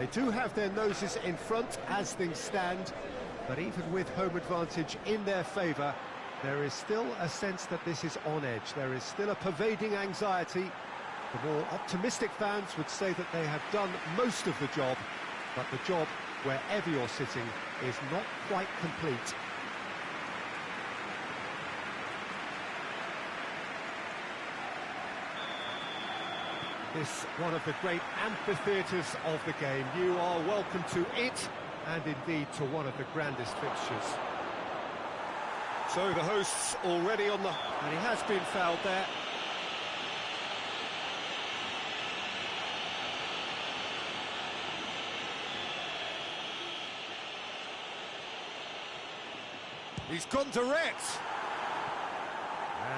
They do have their noses in front as things stand, but even with home advantage in their favour, there is still a sense that this is on edge. There is still a pervading anxiety. The more optimistic fans would say that they have done most of the job, but the job, wherever you're sitting, is not quite complete. This one of the great amphitheatres of the game. You are welcome to it, and indeed to one of the grandest fixtures. So the hosts already on the... and he has been fouled there. He's gone direct.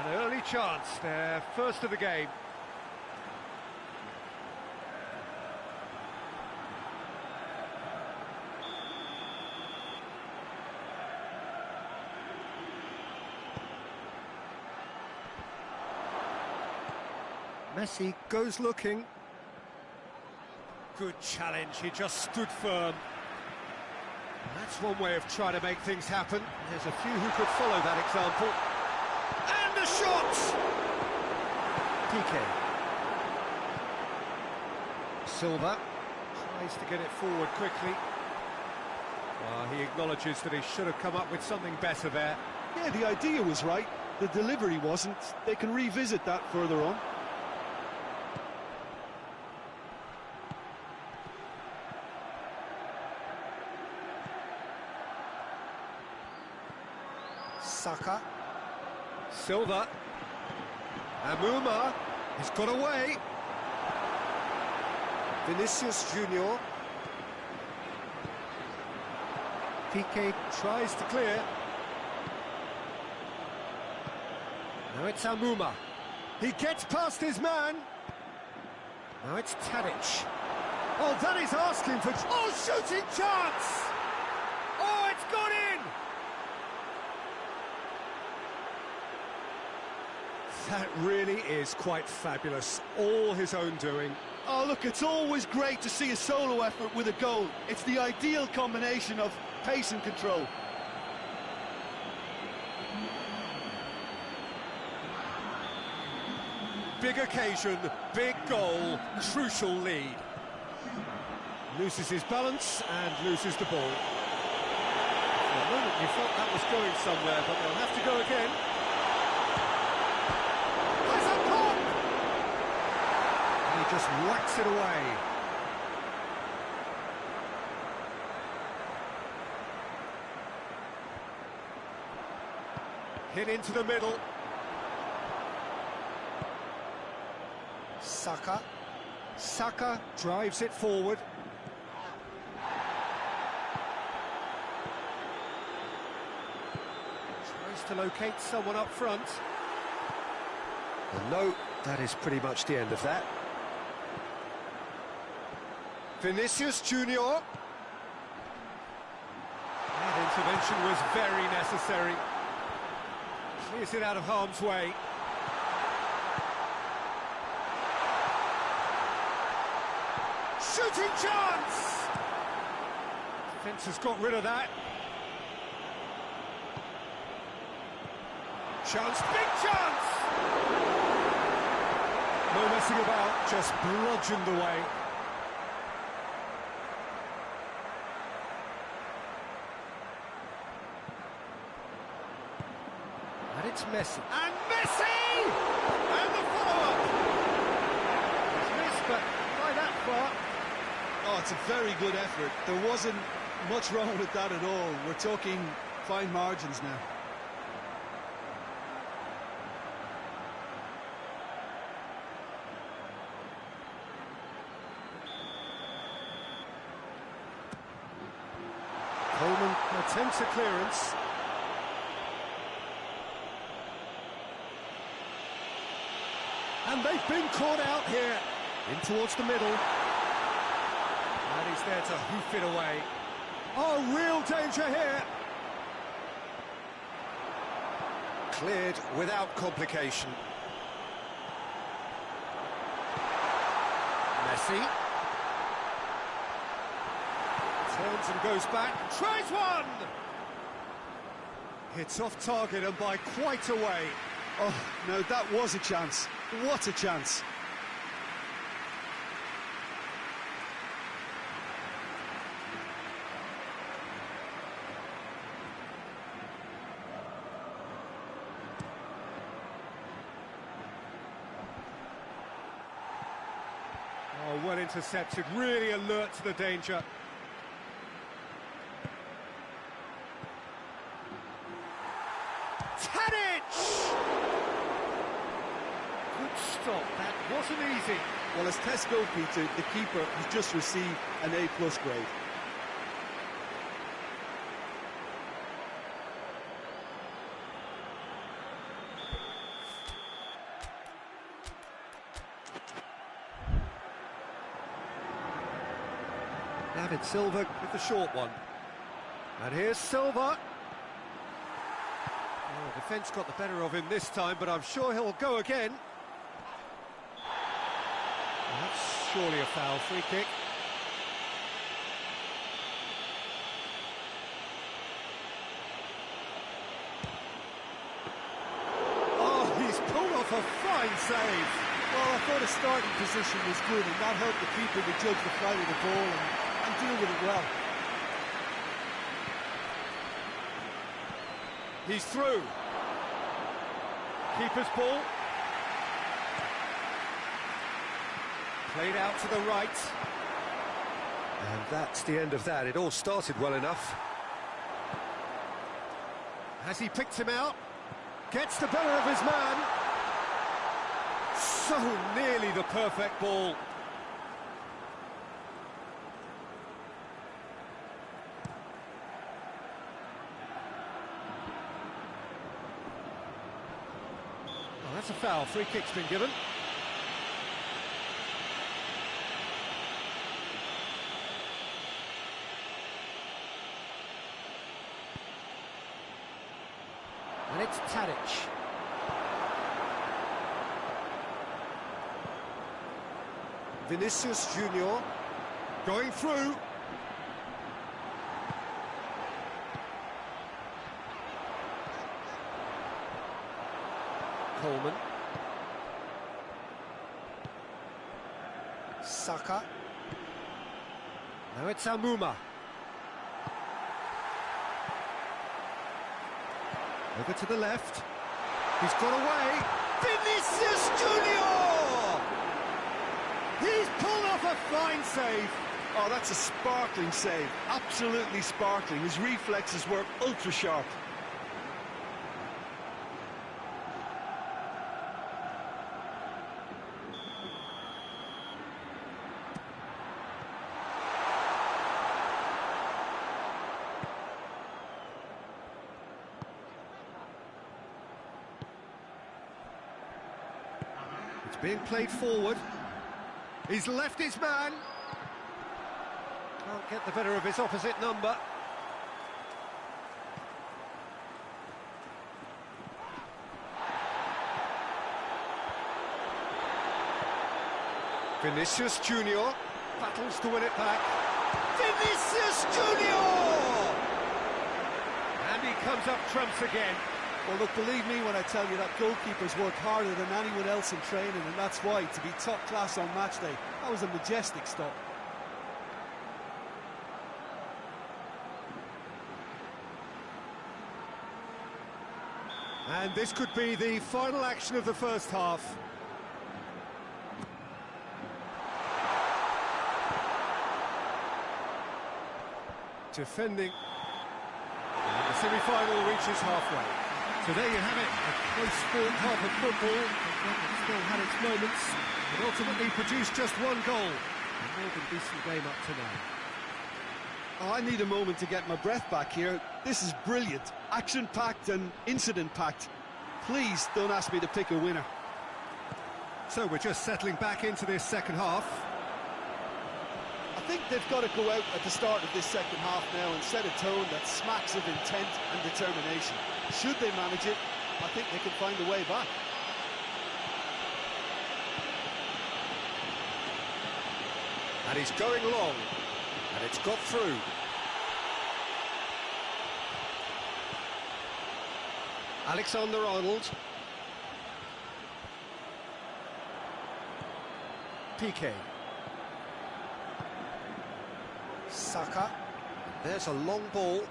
An early chance there, first of the game. Messi goes looking. Good challenge, he just stood firm. That's one way of trying to make things happen. There's a few who could follow that example. And a shot! Piqué. Silva tries to get it forward quickly. Well, he acknowledges that he should have come up with something better there. Yeah, the idea was right, the delivery wasn't. They can revisit that further on. Saka. Silva. Amuma. He's got away. Vinicius Junior. Piqué tries to clear. Now it's Amuma. He gets past his man. Now it's Tadic. Oh, that is asking for... oh, shooting chance! Oh, it's gone in! That really is quite fabulous, all his own doing. Oh, look, it's always great to see a solo effort with a goal. It's the ideal combination of pace and control. Big occasion, big goal, crucial lead. Loses his balance and loses the ball. For a moment you thought that was going somewhere, but they'll have to go again. Just whacks it away. Hit into the middle. Saka. Saka drives it forward. Tries to locate someone up front. And no, that is pretty much the end of that. Vinicius Junior. That intervention was very necessary. Clears it out of harm's way. Shooting chance! Defence has got rid of that. Chance, big chance! No messing about, just bludgeoned away. And it's Messi. And Messi! And the follow-up! It's missed, but by that far. Oh, it's a very good effort. There wasn't much wrong with that at all. We're talking fine margins now. Coleman attempts a clearance. And they've been caught out here. In towards the middle. And he's there to hoof it away. Oh, real danger here. Cleared without complication. Messi. Turns and goes back, tries one! Hits off target and by quite a way. Oh, no, that was a chance. What a chance. Oh, well intercepted, really alert to the danger. Good stop, that wasn't easy. Well, as tests go, Peter, the keeper has just received an A+ grade. David Silva with the short one. And here's Silva. Oh, defence got the better of him this time, but I'm sure he'll go again. That's surely a foul, free kick. Oh, he's pulled off a fine save. Well, I thought his starting position was good, and that helped the keeper to judge the flight of the ball and deal with it well. He's through. Keeper's ball. Played out to the right. And that's the end of that. It all started well enough. Has he picked him out? Gets the better of his man. So nearly the perfect ball. Oh, that's a foul. Free kick's been given. And it's Tadic. Vinicius Junior going through. Coleman. Saka. Now it's Amuma. Over to the left. He's got away. Vinicius Junior! He's pulled off a fine save. Oh, that's a sparkling save. Absolutely sparkling. His reflexes were ultra sharp. It's being played forward. He's left his man. Can't get the better of his opposite number. Vinicius Junior battles to win it back. Vinicius Junior! And he comes up trumps again. Well, look, believe me when I tell you that goalkeeper's worked harder than anyone else in training, and that's why, to be top class on match day, that was a majestic stop. And this could be the final action of the first half. Defending. And the semi-final reaches halfway. So there you have it, a close-fought half of football, but still had its moments. It ultimately produced just one goal. A more than decent game up to now. Oh, I need a moment to get my breath back here. This is brilliant. Action-packed and incident-packed. Please don't ask me to pick a winner. So we're just settling back into this second half. I think they've got to go out at the start of this second half now and set a tone that smacks of intent and determination. Should they manage it, I think they can find a way back. And he's going long, and it's got through. Alexander-Arnold. Piqué. Saka. There's a long ball.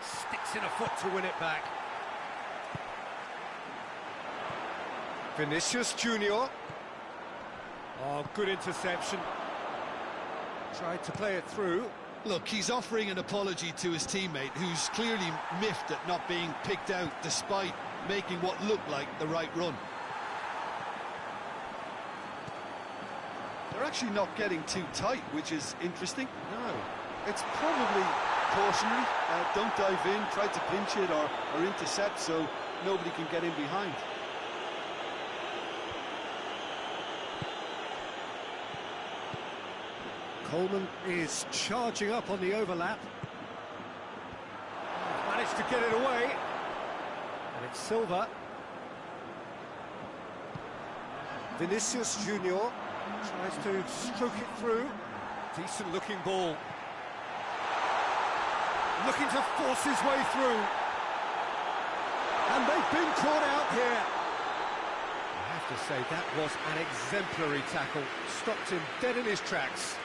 Sticks in a foot to win it back. Vinicius Junior. Oh, good interception. Tried to play it through. Look, he's offering an apology to his teammate, who's clearly miffed at not being picked out despite making what looked like the right run. They're actually not getting too tight, which is interesting. No. It's probably cautionary. Don't dive in, try to pinch it or intercept so nobody can get in behind. Coleman is charging up on the overlap. Managed to get it away. And it's Silva. Vinicius Junior tries to stroke it through. Decent looking ball. Looking to force his way through. And they've been caught out here. I have to say, that was an exemplary tackle. Stopped him dead in his tracks.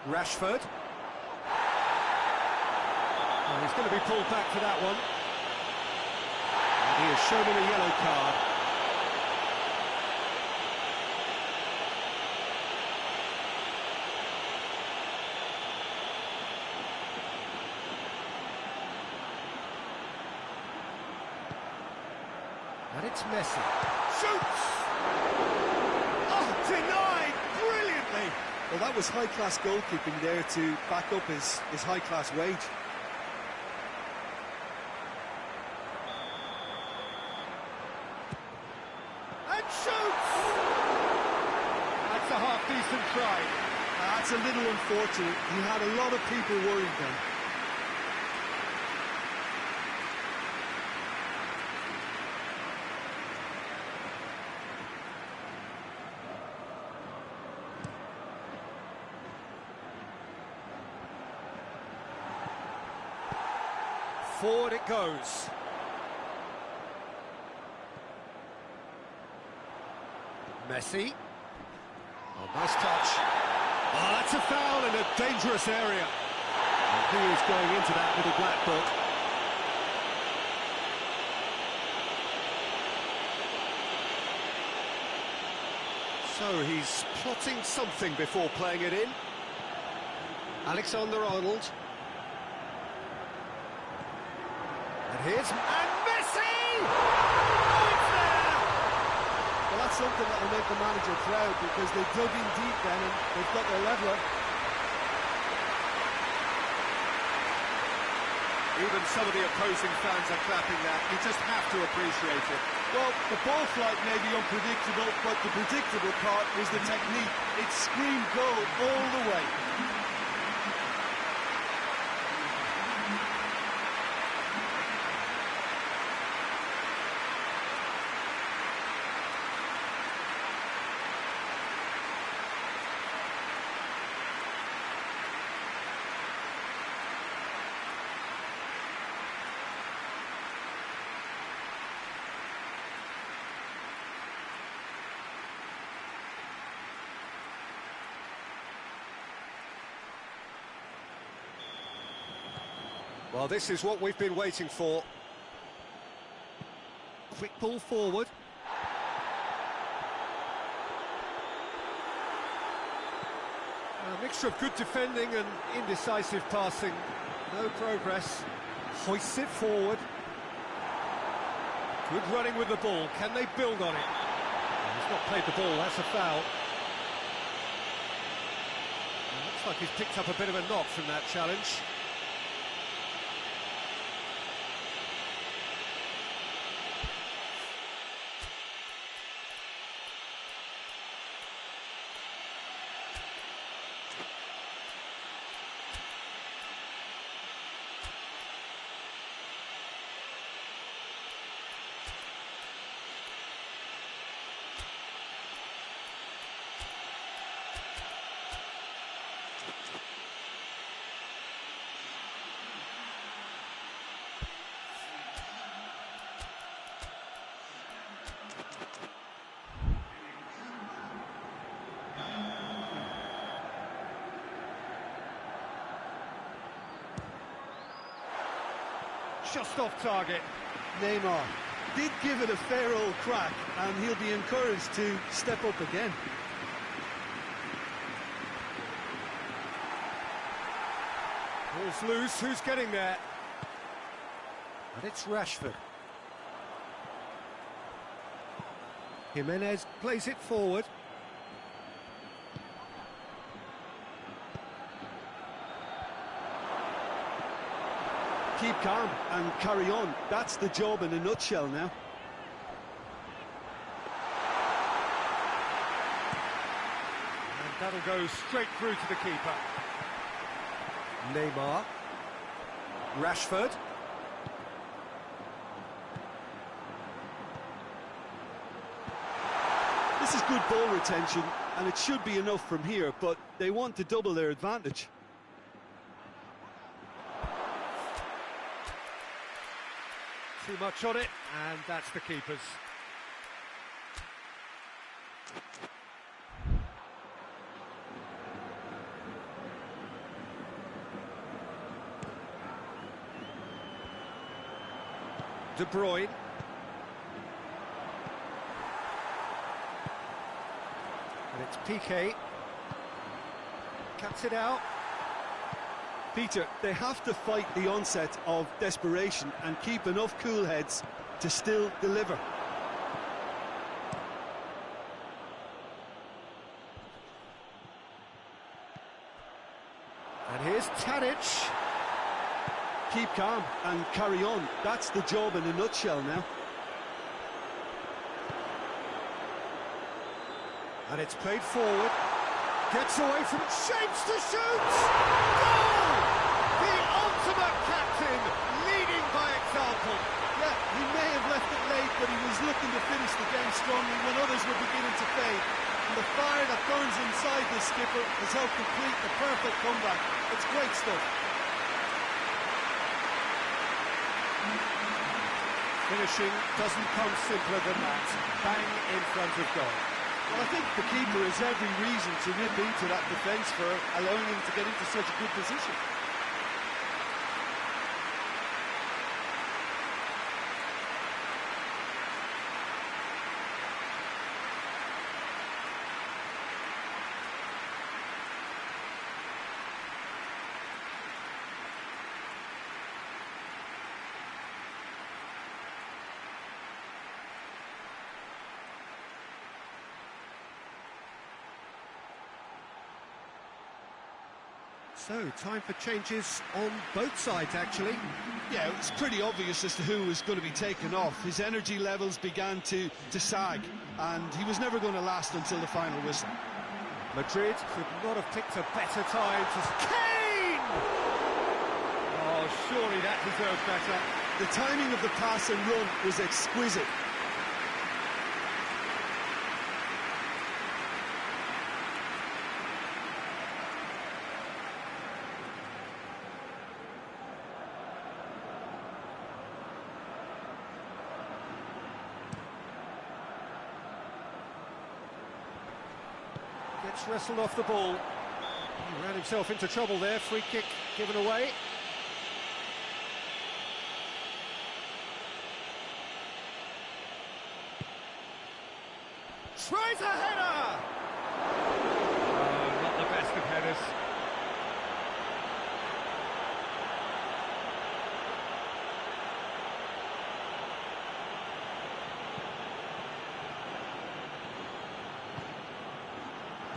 Rashford. Oh, he's going to be pulled back for that one. And he has shown him a yellow card. And it's Messi. Shoots! Oh, denied brilliantly! Well, that was high-class goalkeeping there to back up his high-class wage. And shoots! That's a half-decent try. That's a little unfortunate. He had a lot of people worried then. Forward it goes. Messi. Oh, nice touch. Oh, that's a foul in a dangerous area. And he is going into that little black book. So he's plotting something before playing it in. Alexander-Arnold. And here's... And Messi! Oh, it's there! Well, that's something that will make the manager proud because they dug in deep then and they've got their leveller. Even some of the opposing fans are clapping that. You just have to appreciate it. Well, the ball flight may be unpredictable, but the predictable part was the technique. It screamed goal all the way. Well, this is what we've been waiting for. Quick ball forward. A mixture of good defending and indecisive passing. No progress. Hoists it forward. Good running with the ball. Can they build on it? He's not played the ball, that's a foul. Looks like he's picked up a bit of a knock from that challenge. just off target. Neymar did give it a fair old crack, and he'll be encouraged to step up again. Ball's loose, who's getting there? And it's Rashford. Jimenez plays it forward. Keep calm and carry on. That's the job in a nutshell now. And that'll go straight through to the keeper. Neymar. Rashford. This is good ball retention, and it should be enough from here, but they want to double their advantage. Too much on it, and that's the keeper's. De Bruyne. And it's Piqué. Cuts it out. Peter, they have to fight the onset of desperation and keep enough cool heads to still deliver. And here's Tadic. Keep calm and carry on. That's the job in a nutshell now. And it's played forward. Gets away from it, shapes to shoot! Goal! The ultimate captain, leading by example. Yeah, he may have left it late, but he was looking to finish the game strongly when others were beginning to fade. And the fire that burns inside this skipper has helped complete the perfect comeback. It's great stuff. Finishing doesn't come simpler than that. Bang in front of goal. Well, I think the keeper has every reason to rip into that defence for allowing him to get into such a good position. So, time for changes on both sides, actually. Yeah, it was pretty obvious as to who was going to be taken off. His energy levels began to sag, and he was never going to last until the final whistle. Madrid could not have picked a better time to... Kane! Oh, surely that deserved better. The timing of the pass and run was exquisite. Gets wrestled off the ball. He ran himself into trouble there. Free kick given away. Tries a header! Oh, not the best of headers.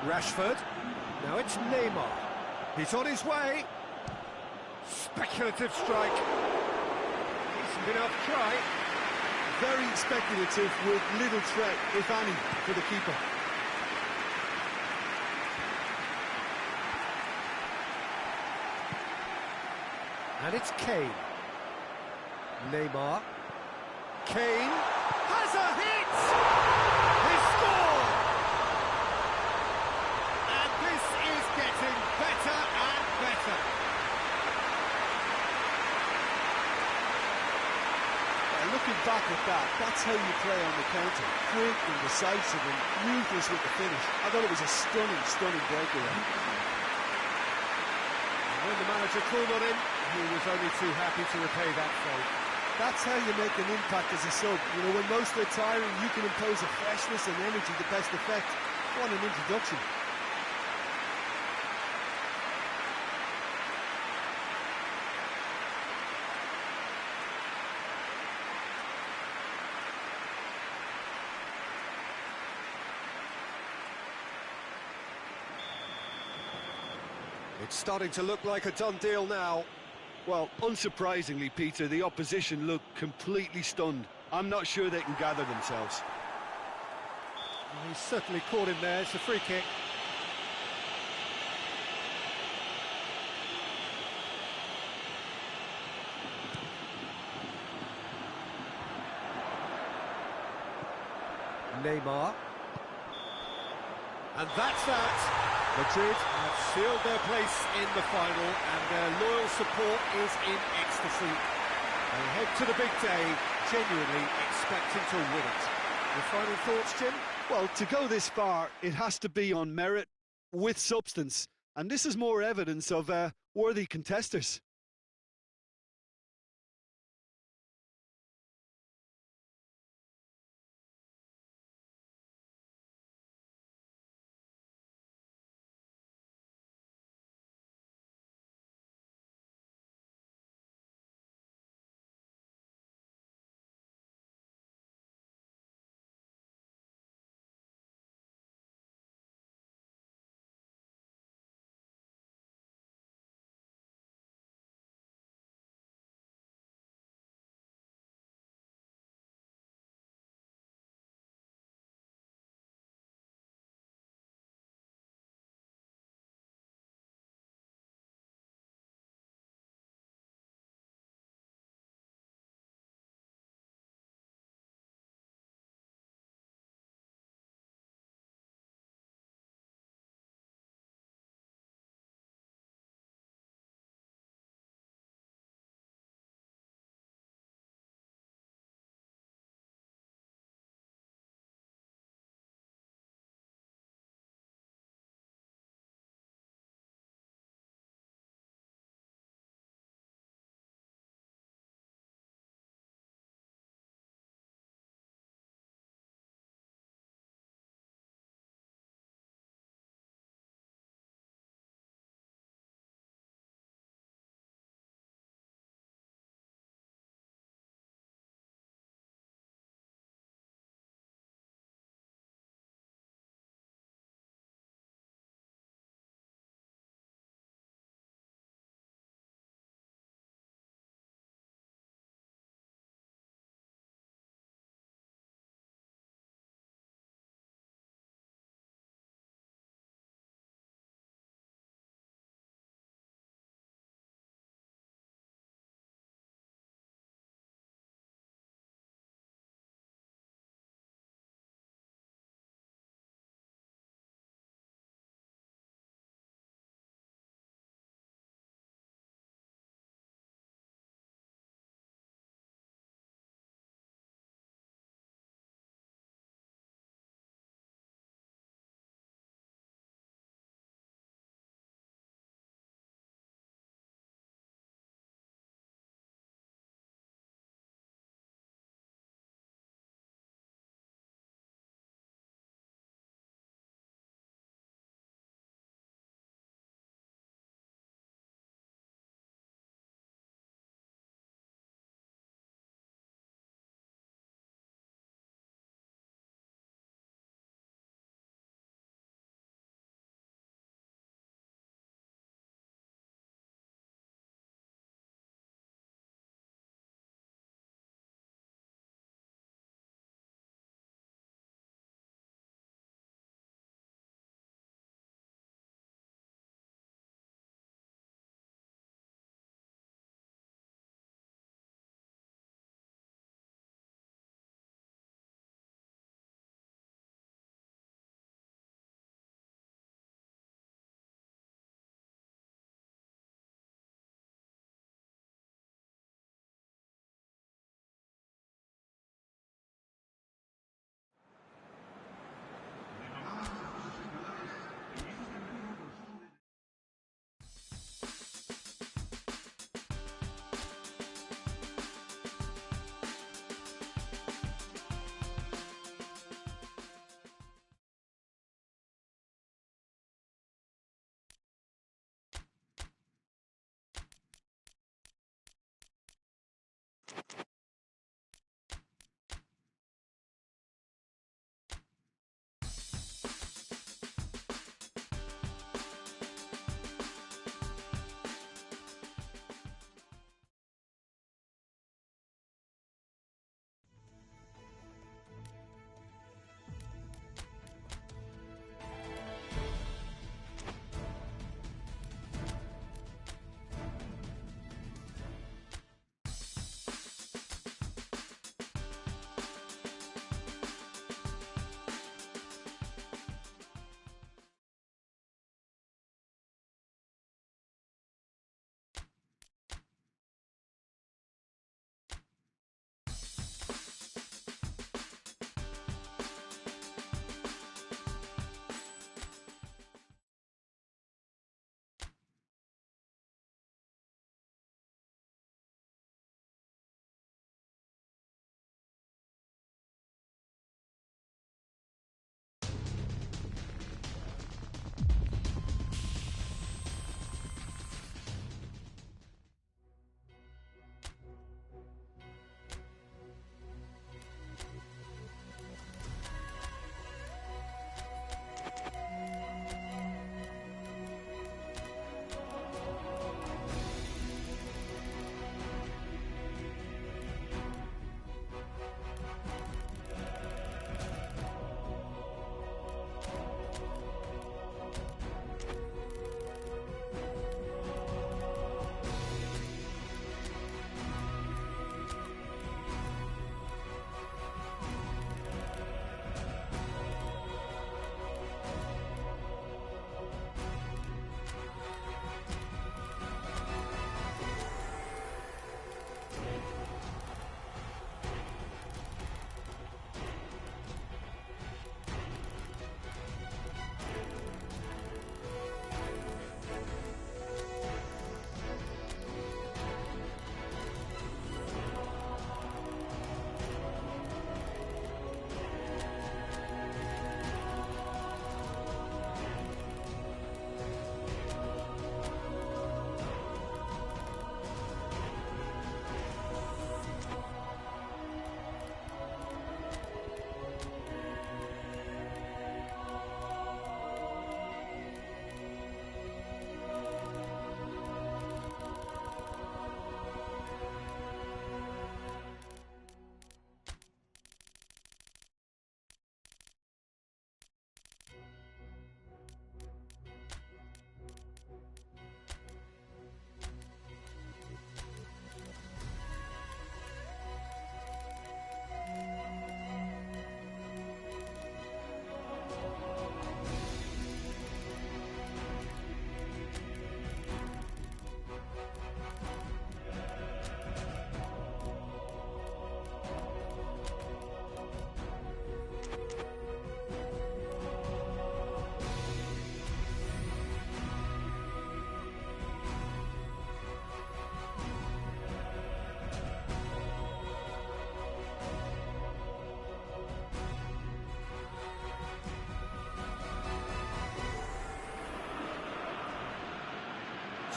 Rashford. Now it's Neymar. He's on his way. Speculative strike. Decent enough try. Very speculative with little threat, if any, for the keeper. And it's Kane. Neymar. Kane has a hit! He scored! And this is getting better and better. Looking back at that, that's how you play on the counter. Quick and decisive and ruthless with the finish. I thought it was a stunning, stunning breakaway. And when the manager called on him, he was only too happy to repay that faith. That's how you make an impact as a sub. You know, when most are tiring, you can impose a freshness and energy to best effect. What an introduction. It's starting to look like a done deal now. Well, unsurprisingly, Peter, the opposition look completely stunned. I'm not sure they can gather themselves. He's certainly caught him there. It's a free kick. Neymar. And that's that. Madrid have sealed their place in the final, and their loyal support is in ecstasy. They head to the big day, genuinely expecting to win it. Your final thoughts, Jim? Well, to go this far, it has to be on merit with substance. And this is more evidence of worthy contesters.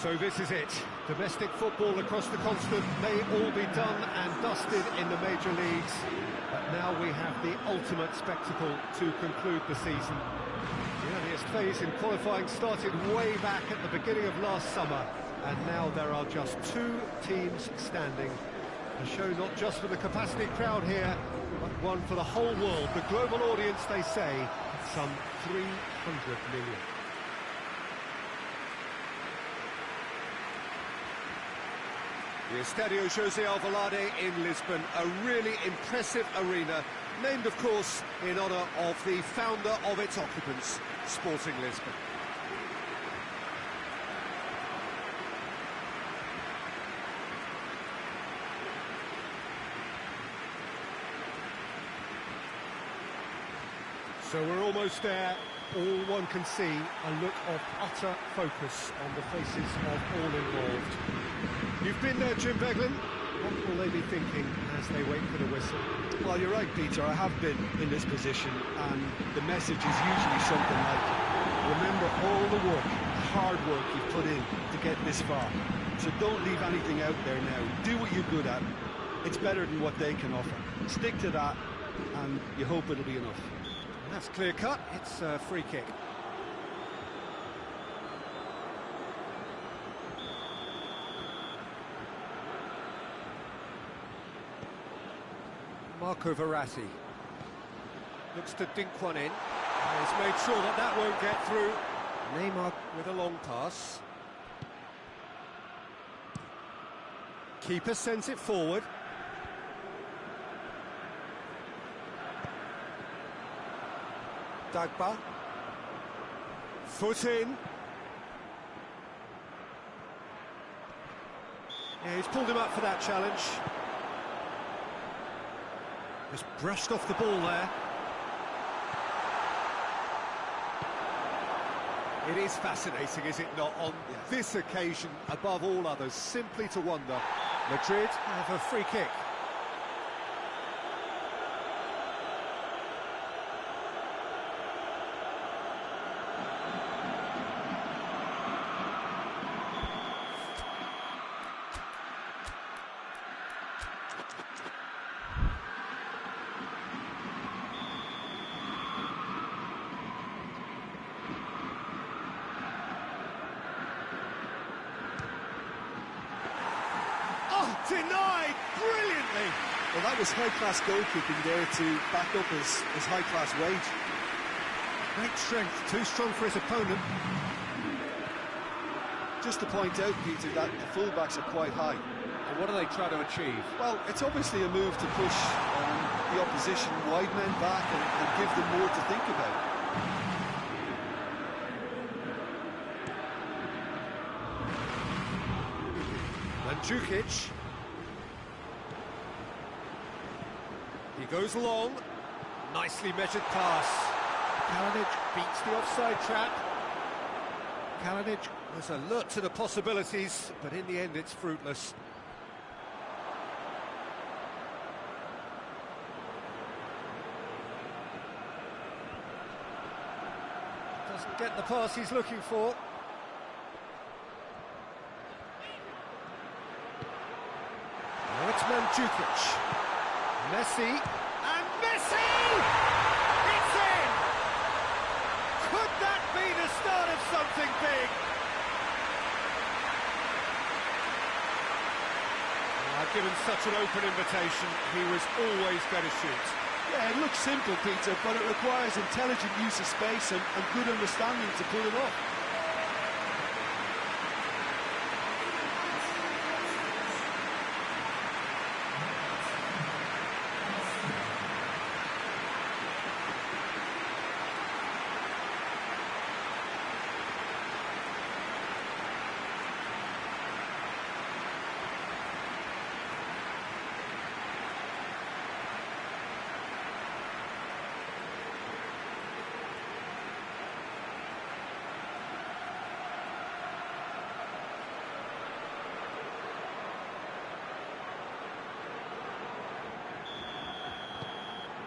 So this is it. Domestic football across the continent may all be done and dusted in the major leagues, but now we have the ultimate spectacle to conclude the season. The earliest phase in qualifying started way back at the beginning of last summer, and now there are just 2 teams standing. A show not just for the capacity crowd here, but one for the whole world. The global audience, they say, some 300 million. The Estadio José Alvalade in Lisbon, a really impressive arena, named, of course, in honour of the founder of its occupants, Sporting Lisbon. So we're almost there. All one can see, a look of utter focus on the faces of all involved. You've been there, Jim Beglin. What will they be thinking as they wait for the whistle? Well, you're right, Peter. I have been in this position, and the message is usually something like, remember all the work, the hard work you've put in to get this far. So don't leave anything out there now. Do what you're good at. It's better than what they can offer. Stick to that, and you hope it'll be enough. That's clear cut. It's a free kick. Marco Verratti looks to dink one in. He's made sure that that won't get through. Neymar with a long pass. Keeper sends it forward. Dagba. Foot in. Yeah, he's pulled him up for that challenge. Just brushed off the ball there. It is fascinating, is it not, on this occasion, above all others, simply to wonder. Madrid have a free kick. Denied brilliantly. Well, that was high-class goalkeeping there to back up his high-class wage. Great strength, too strong for his opponent. Just to point out, Peter, that the full-backs are quite high. And what are they trying to achieve? Well, it's obviously a move to push the opposition wide men back and give them more to think about. Mandzukic. He goes long. Nicely measured pass. Kalinic beats the offside trap. Kalinic was alert to the possibilities, but in the end it's fruitless. Doesn't get the pass he's looking for. Now it's Mandzukic. Messi, and Messi! It's in! Could that be the start of something big? Given such an open invitation, he was always going to shoot. Yeah, it looks simple, Peter, but it requires intelligent use of space and good understanding to pull it off.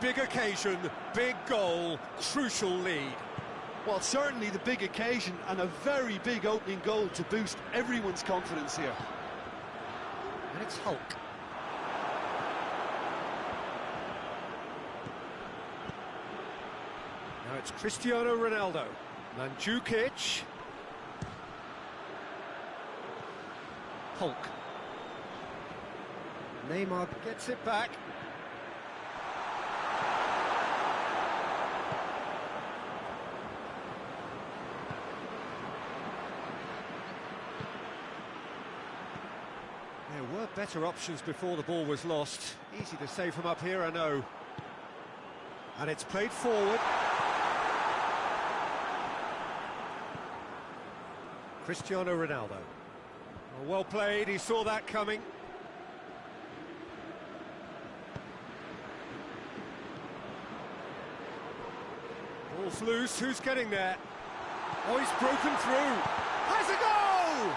Big occasion, big goal, crucial lead. Well, certainly the big occasion and a very big opening goal to boost everyone's confidence here. And it's Hulk. Now it's Cristiano Ronaldo. Mandzukic. Hulk. Neymar gets it back. There were better options before the ball was lost. Easy to save from up here, I know. And it's played forward. Cristiano Ronaldo. Well played, he saw that coming. Ball's loose, who's getting there? Oh, he's broken through. Has a goal!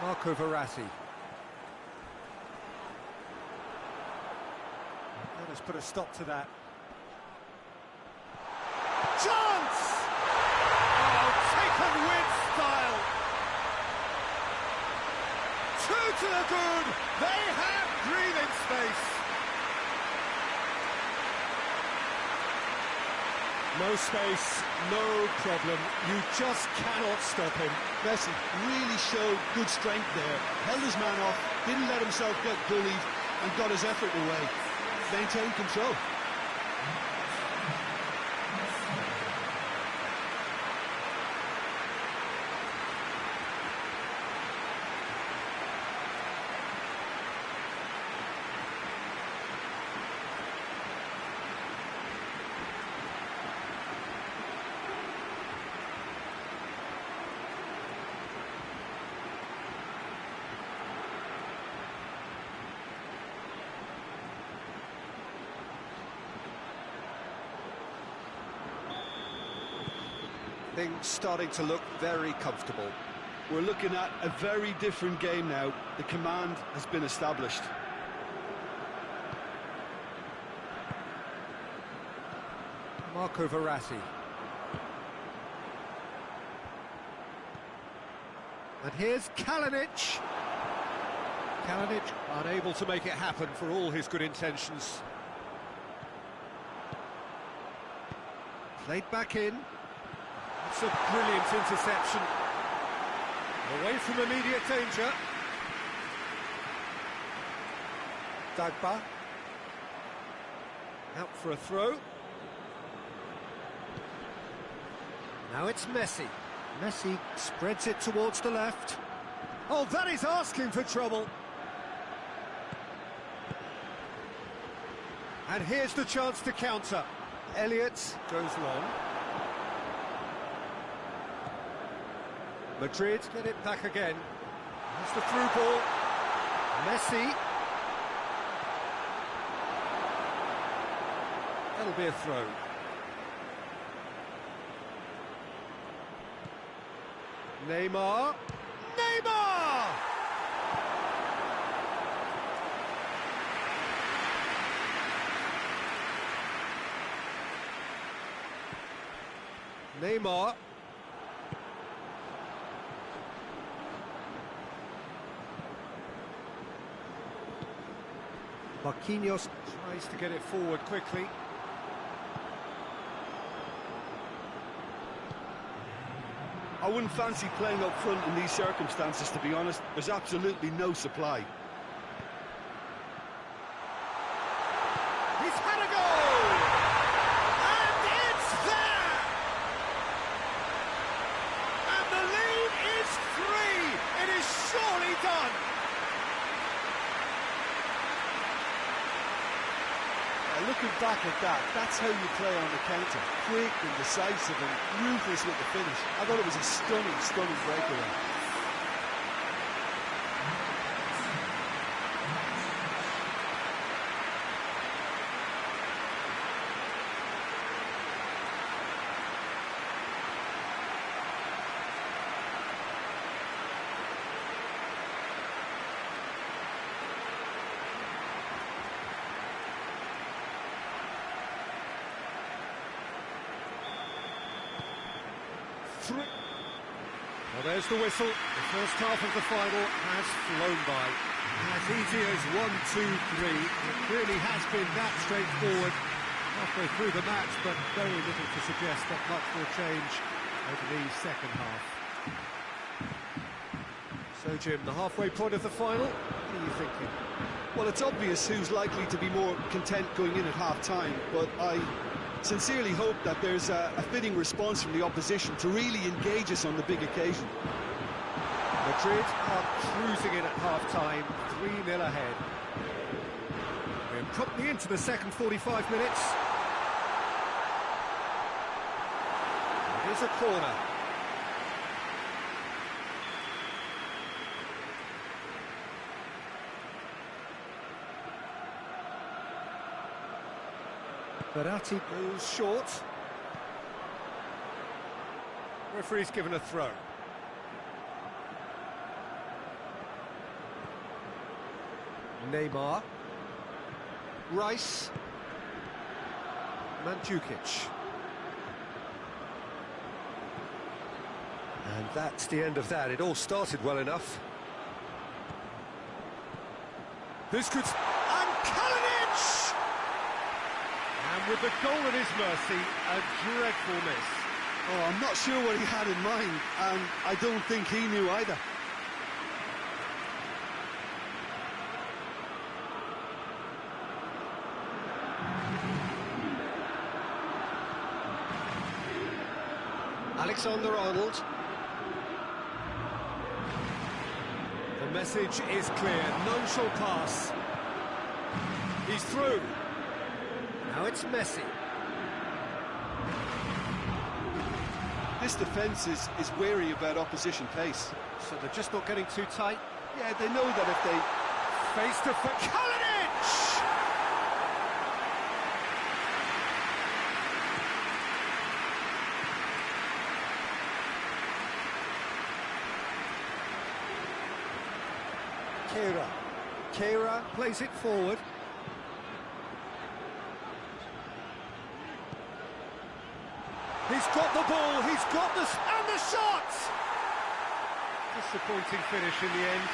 Marco Verratti. Let us put a stop to that. Chance! Oh, taken with style. Two to the good. They have breathing space. No space, no problem. You just cannot stop him. Messi really showed good strength there. Held his man off, didn't let himself get bullied, and got his effort away. Maintained control. Things starting to look very comfortable. We're looking at a very different game now. The command has been established. Marco Verratti. And here's Kalinic. Kalinic unable to make it happen for all his good intentions. Played back in. It's a brilliant interception. Away from immediate danger. Dagba. Out for a throw. Now it's Messi. Messi spreads it towards the left. Oh, that is asking for trouble. And here's the chance to counter. Elliott goes long. Madrid get it back again. That's the through ball. Messi. That'll be a throw. Neymar. Neymar! Neymar. Marquinhos tries to get it forward quickly. I wouldn't fancy playing up front in these circumstances, to be honest. There's absolutely no supply. He's had a goal! And it's there! And the lead is 3! It is surely done! Looking back at that, that's how you play on the counter. Quick and decisive and ruthless with the finish. I thought it was a stunning, stunning breakaway. through. Well, there's the whistle. The first half of the final has flown by. As easy as 1, 2, 3. It really has been that straightforward halfway through the match, but very little to suggest that much will change over the second half. So, Jim, the halfway point of the final, what are you thinking? Well, it's obvious who's likely to be more content going in at half-time, but I sincerely hope that there's a fitting response from the opposition to really engage us on the big occasion. Madrid are cruising in at half-time, 3-0 ahead. We're promptly into the second 45 minutes. It is a corner. Verratti goes short. Referee's given a throw. Neymar. Rice. Mandzukic. And that's the end of that. It all started well enough. This could... And Kalinic! And with the goal at his mercy, a dreadful miss. Oh, I'm not sure what he had in mind, and I don't think he knew either. Alexander-Arnold. The message is clear, none shall pass. He's through. Now it's Messi. This defence is wary about opposition pace. So they're just not getting too tight. Yeah, they know that if they... Face to face. Kalinic! Keira plays it forward. He's got the ball, he's got and the shot! Disappointing finish in the end.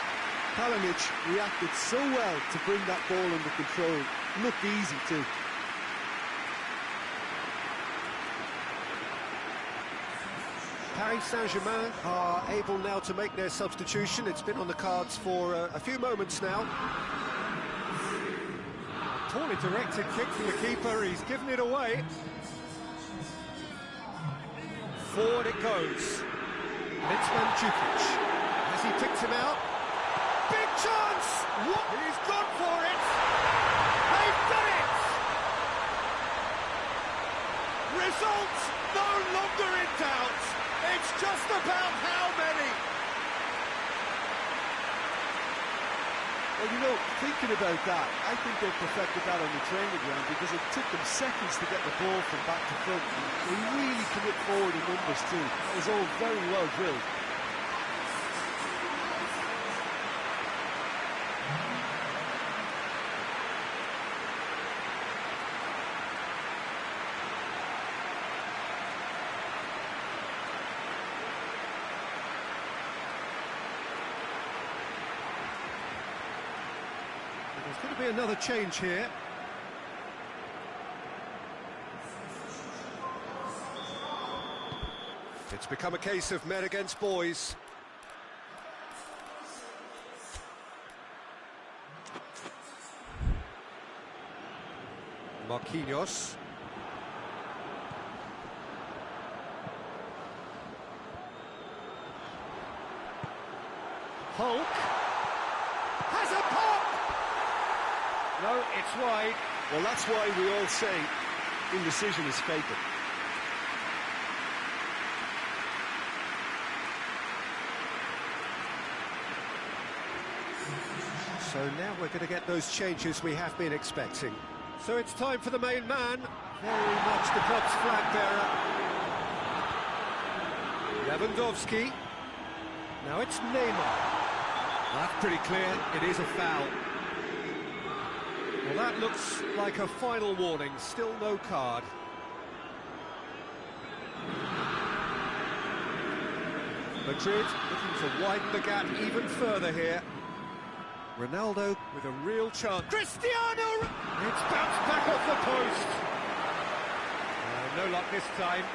Kalinic reacted so well to bring that ball under control. Looked easy too. Paris Saint-Germain are able now to make their substitution. It's been on the cards for a few moments now. A poorly directed kick from the keeper, he's given it away. Forward it goes. And it's Mandzukic. Has he picked him out? Big chance! What? He's gone for it! They've done it! Results no longer in doubt. It's just about how many. Well, you know, thinking about that, I think they perfected that on the training ground because it took them seconds to get the ball from back to front. They really commit forward in numbers too. That was all very well drilled. There's going to be another change here. It's become a case of men against boys. Marquinhos. Hulk. Has a pop! No, it's wide. Well, that's why we all say indecision is fatal. So now we're going to get those changes we have been expecting. So it's time for the main man. Very much the club's flag bearer. Lewandowski. Now it's Neymar. That's pretty clear, it is a foul. Well, that looks like a final warning, still no card. Madrid looking to widen the gap even further here. Ronaldo with a real chance. Cristiano! It's bounced back off the post. No luck this time.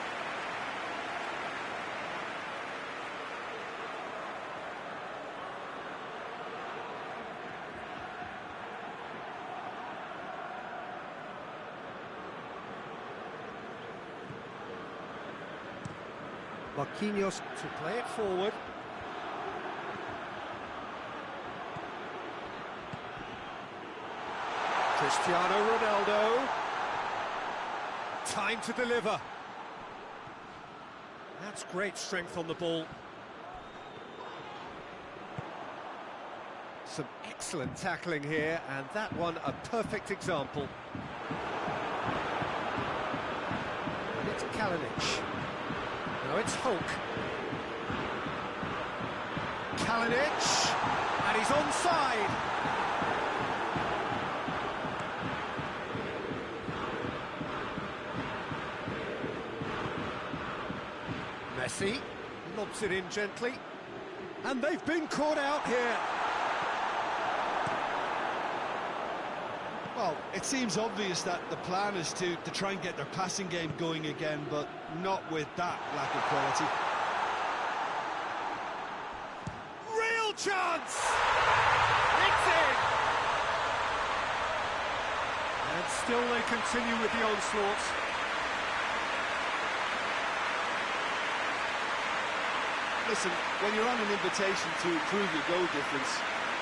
Marquinhos to play it forward. Cristiano Ronaldo. Time to deliver. That's great strength on the ball. Some excellent tackling here, and that one a perfect example. And it's Kalinic. Now it's Hulk. Kalinic, and he's onside. Messi lobs it in gently, and they've been caught out here. Well, it seems obvious that the plan is to try and get their passing game going again, but not with that lack of quality. Real chance! It's in! And still they continue with the onslaught. Listen, when you're on an invitation to improve your goal difference,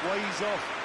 why ease off?